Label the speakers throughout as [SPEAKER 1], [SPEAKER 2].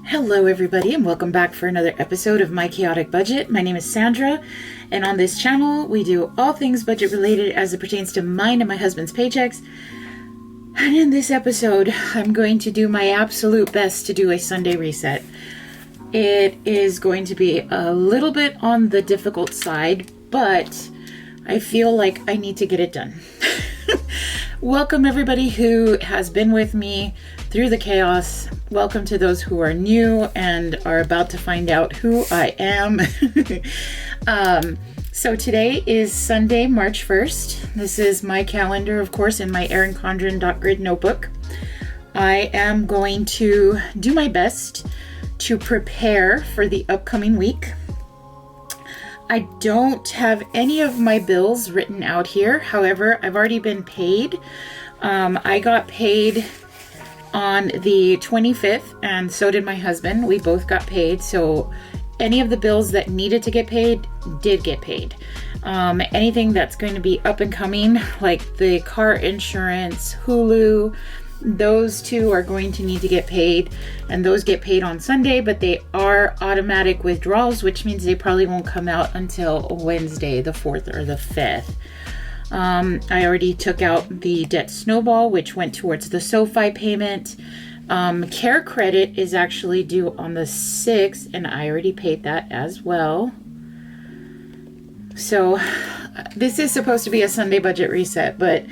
[SPEAKER 1] Hello everybody, and welcome back for another episode of My Chaotic Budget. My name is Sandra, and on this channel we do all things budget related as it pertains to mine and my husband's paychecks. And in this episode I'm going to do my absolute best to do a Sunday reset. It is going to be a little bit on the difficult side, but I feel like I need to get it done. Welcome everybody who has been with me through the chaos. Welcome to those who are new and are about to find out who I am. So today is Sunday, March 1st. This is my calendar, of course, in my erincondren.grid notebook. I am going to do my best to prepare for the upcoming week. I don't have any of my bills written out here. However, I've already been paid. I got paid on the 25th, and so did my husband. We both got paid, so any of the bills that needed to get paid did get paid. Anything that's going to be up and coming, like the car insurance, Hulu, those two are going to need to get paid, and those get paid on Sunday, but they are automatic withdrawals, which means they probably won't come out until Wednesday, the 4th or the 5th. I already took out the debt snowball, which went towards the SoFi payment. Care credit is actually due on the 6th, and I already paid that as well. So this is supposed to be a Sunday budget reset, but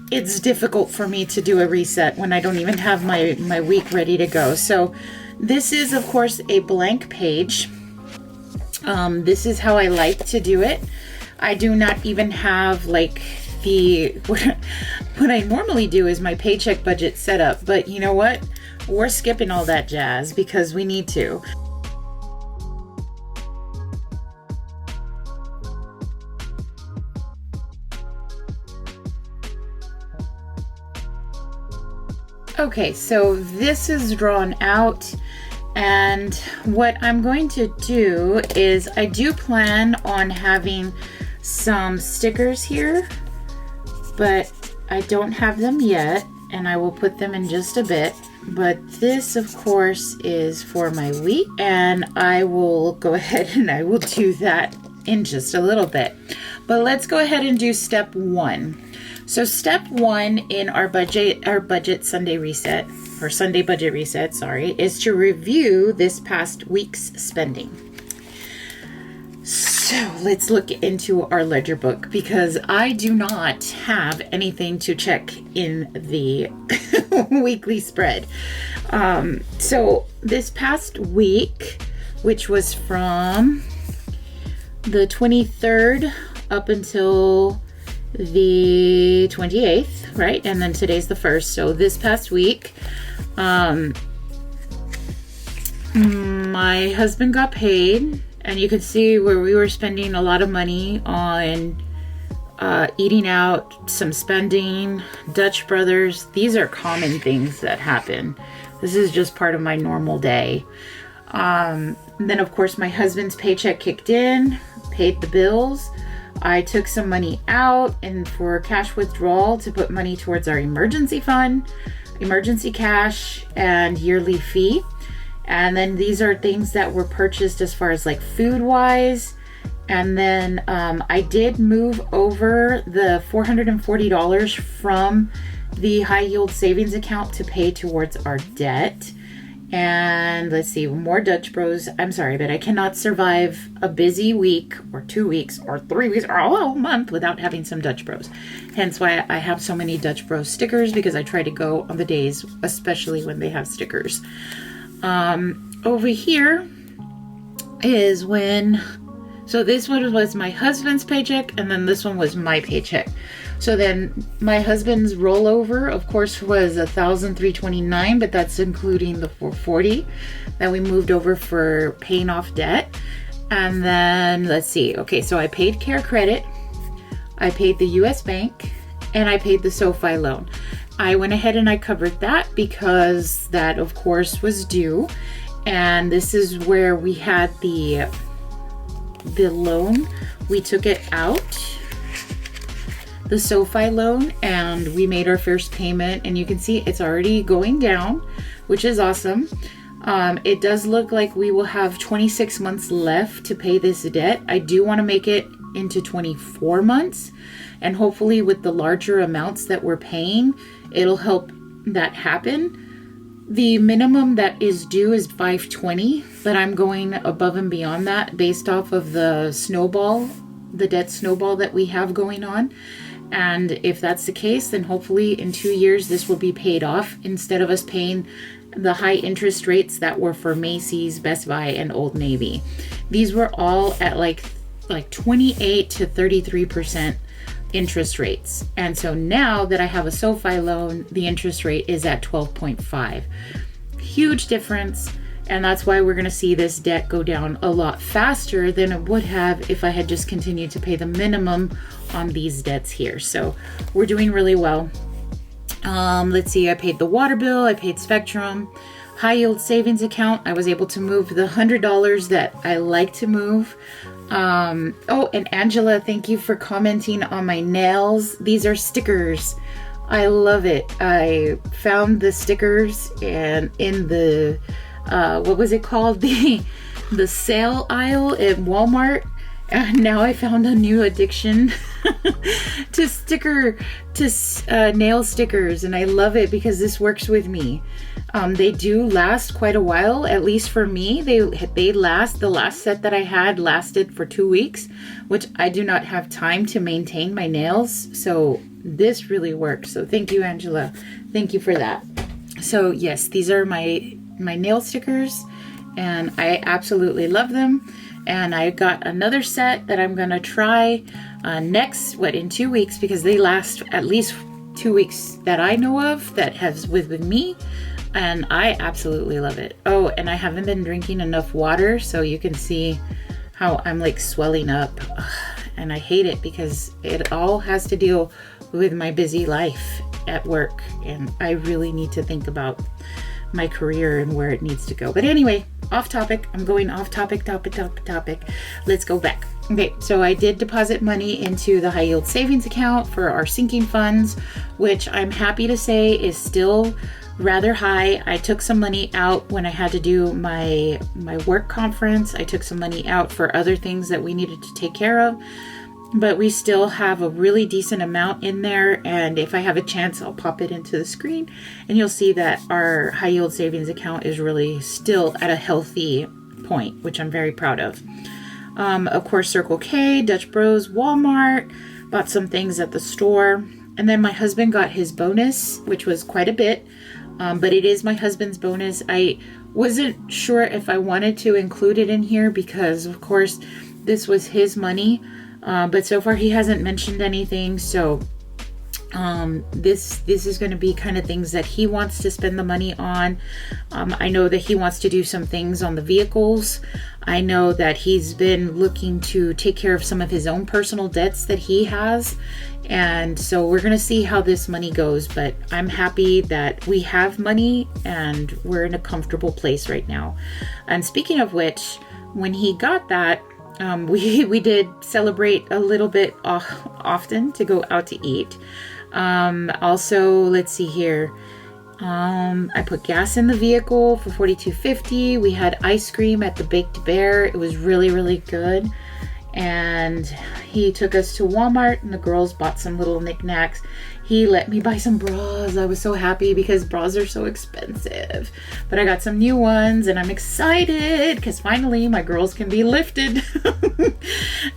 [SPEAKER 1] it's difficult for me to do a reset when I don't even have my week ready to go. So this is, of course, a blank page. This is how I like to do it. I do not even have like what I normally do is my paycheck budget setup, but you know what? We're skipping all that jazz because we need to. Okay, so this is drawn out, and what I'm going to do is I do plan on having some stickers here, but I don't have them yet, and I will put them in just a bit. But this, of course, is for my week, and I will go ahead and I will do that in just a little bit. But let's go ahead and do step one. So step one in our budget Sunday reset, or Sunday budget reset, sorry, is to review this past week's spending. So let's look into our ledger book, because I do not have anything to check in the weekly spread. So this past week, which was from the 23rd up until the 28th, right? And then today's the 1st. So this past week, my husband got paid, and you could see where we were spending a lot of money on eating out, some spending, Dutch Brothers. These are common things that happen. This is just part of my normal day. Then of course my husband's paycheck kicked in, paid the bills. I took some money out and for cash withdrawal to put money towards our emergency fund, emergency cash, and yearly fee. And then these are things that were purchased as far as like food wise. And then I did move over the $440 from the high yield savings account to pay towards our debt. And let's see, more Dutch Bros. I'm sorry, but I cannot survive a busy week or 2 weeks or 3 weeks or a whole month without having some Dutch Bros. Hence why I have so many Dutch Bros stickers, because I try to go on the days, especially when they have stickers. Over here is so this one was my husband's paycheck, and then this one was my paycheck. So then my husband's rollover, of course, was $1,329, but that's including the $440 that we moved over for paying off debt. And then let's see. Okay, so I paid Care Credit, I paid the US Bank, and I paid the SoFi loan. I went ahead and I covered that because that, of course, was due. And this is where we had the loan. We took it out, the SoFi loan, and we made our first payment, and you can see it's already going down, which is awesome. It does look like we will have 26 months left to pay this debt. I do want to make it into 24 months, and hopefully with the larger amounts that we're paying, it'll help that happen. The minimum that is due is $520, but I'm going above and beyond that based off of the debt snowball that we have going on. And if that's the case, then hopefully in 2 years this will be paid off, instead of us paying the high interest rates that were for Macy's, Best Buy, and Old Navy. These were all at like 28 to 33% interest rates. And so now that I have a SoFi loan, the interest rate is at 12.5. Huge difference. And that's why we're going to see this debt go down a lot faster than it would have if I had just continued to pay the minimum on these debts here. So we're doing really well. Let's see, I paid the water bill, I paid Spectrum, high yield savings account. I was able to move the $100 that I like to move. Oh, and Angela, thank you for commenting on my nails. These are stickers. I love it. I found the stickers and in the what was it called? The sale aisle at Walmart. And now I found a new addiction to nail stickers, and I love it because this works with me. They do last quite a while, at least for me. They last. The last set that I had lasted for 2 weeks, which I do not have time to maintain my nails. So this really works. So thank you, Angela. Thank you for that. So yes, these are my nail stickers, and I absolutely love them. And I got another set that I'm going to try in 2 weeks, because they last at least 2 weeks that I know of that has with me. And I absolutely love it. Oh, and I haven't been drinking enough water, so you can see how I'm like swelling up. And I hate it because it all has to deal with my busy life at work. And I really need to think about my career and where it needs to go. But anyway, off topic. I'm going off topic. Let's go back. Okay, so I did deposit money into the high yield savings account for our sinking funds, which I'm happy to say is still rather high. I took some money out when I had to do my work conference. I took some money out for other things that we needed to take care of, but we still have a really decent amount in there. And if I have a chance, I'll pop it into the screen and you'll see that our high yield savings account is really still at a healthy point, which I'm very proud of. Of course, Circle K, Dutch Bros, Walmart, bought some things at the store. And then my husband got his bonus, which was quite a bit. But it is my husband's bonus. I wasn't sure if I wanted to include it in here because, of course, this was his money. But so far he hasn't mentioned anything. So this is going to be kind of things that he wants to spend the money on. I know that he wants to do some things on the vehicles. I know that he's been looking to take care of some of his own personal debts that he has. And so we're going to see how this money goes, but I'm happy that we have money and we're in a comfortable place right now. And speaking of which, when he got that, we did celebrate a little bit often to go out to eat. Also, let's see here. I put gas in the vehicle for $42.50. We had ice cream at the Baked Bear. It was really, really good. And he took us to Walmart and the girls bought some little knickknacks. He let me buy some bras. I was so happy because bras are so expensive. But I got some new ones and I'm excited because finally my girls can be lifted.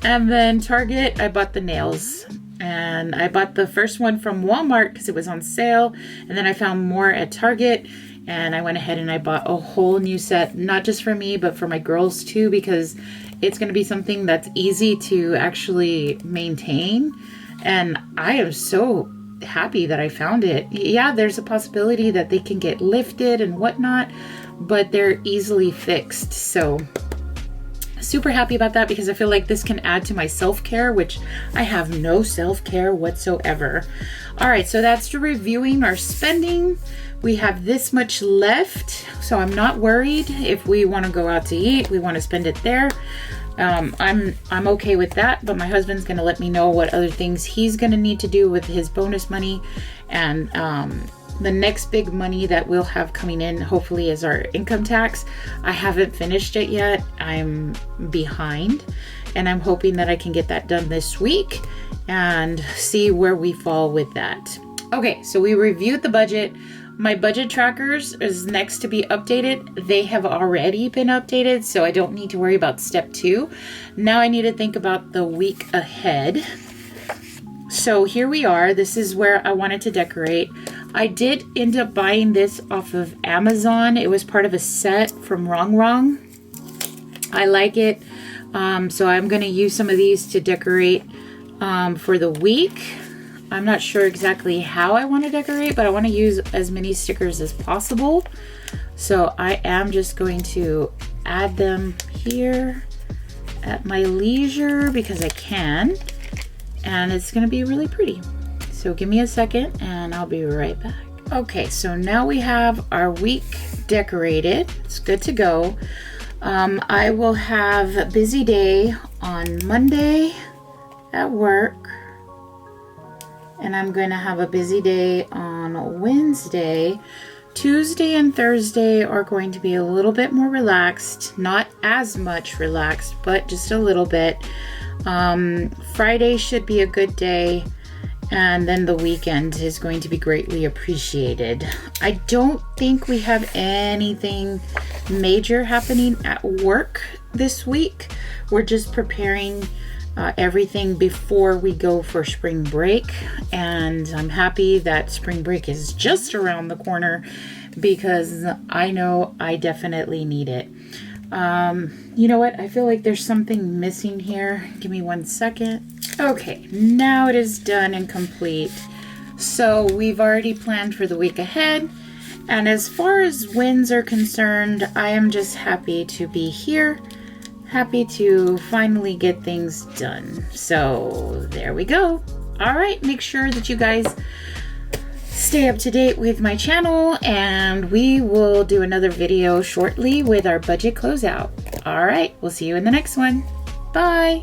[SPEAKER 1] And then Target, I bought the nails. And I bought the first one from Walmart because it was on sale. And then I found more at Target. And I went ahead and I bought a whole new set, not just for me, but for my girls too, because it's going to be something that's easy to actually maintain. And I am so happy that I found it. Yeah, there's a possibility that they can get lifted and whatnot, but they're easily fixed. So super happy about that because I feel like this can add to my self-care, which I have no self-care whatsoever. All right, so that's reviewing our spending. We have this much left, so I'm not worried. If we want to go out to eat, we want to spend it there. I'm okay with that, but my husband's going to let me know what other things he's going to need to do with his bonus money. And The next big money that we'll have coming in hopefully is our income tax. I haven't finished it yet. I'm behind, and I'm hoping that I can get that done this week and see where we fall with that. Okay, so we reviewed the budget. My budget trackers is next to be updated. They have already been updated, so I don't need to worry about step 2. Now I need to think about the week ahead. So here we are. This is where I wanted to decorate. I did end up buying this off of Amazon. It was part of a set from Wrong. I like it. So I'm going to use some of these to decorate for the week. I'm not sure exactly how I want to decorate, but I want to use as many stickers as possible. So I am just going to add them here at my leisure because I can. And it's going to be really pretty. So give me a second and I'll be right back. Okay, so now we have our week decorated. It's good to go. I will have a busy day on Monday at work. And I'm going to have a busy day on Wednesday. Tuesday and Thursday are going to be a little bit more relaxed. Not as much relaxed, but just a little bit. Friday should be a good day. And then the weekend is going to be greatly appreciated. I don't think we have anything major happening at work this week. We're just preparing everything before we go for spring break, and I'm happy that spring break is just around the corner because I know I definitely need it. You know what? I feel like there's something missing here. Give me 1 second. Okay, now it is done and complete. So we've already planned for the week ahead, and as far as wins are concerned, I am just happy to be here. Happy to finally get things done. So there we go. All right, make sure that you guys stay up to date with my channel, and we will do another video shortly with our budget closeout. All right, we'll see you in the next one. Bye.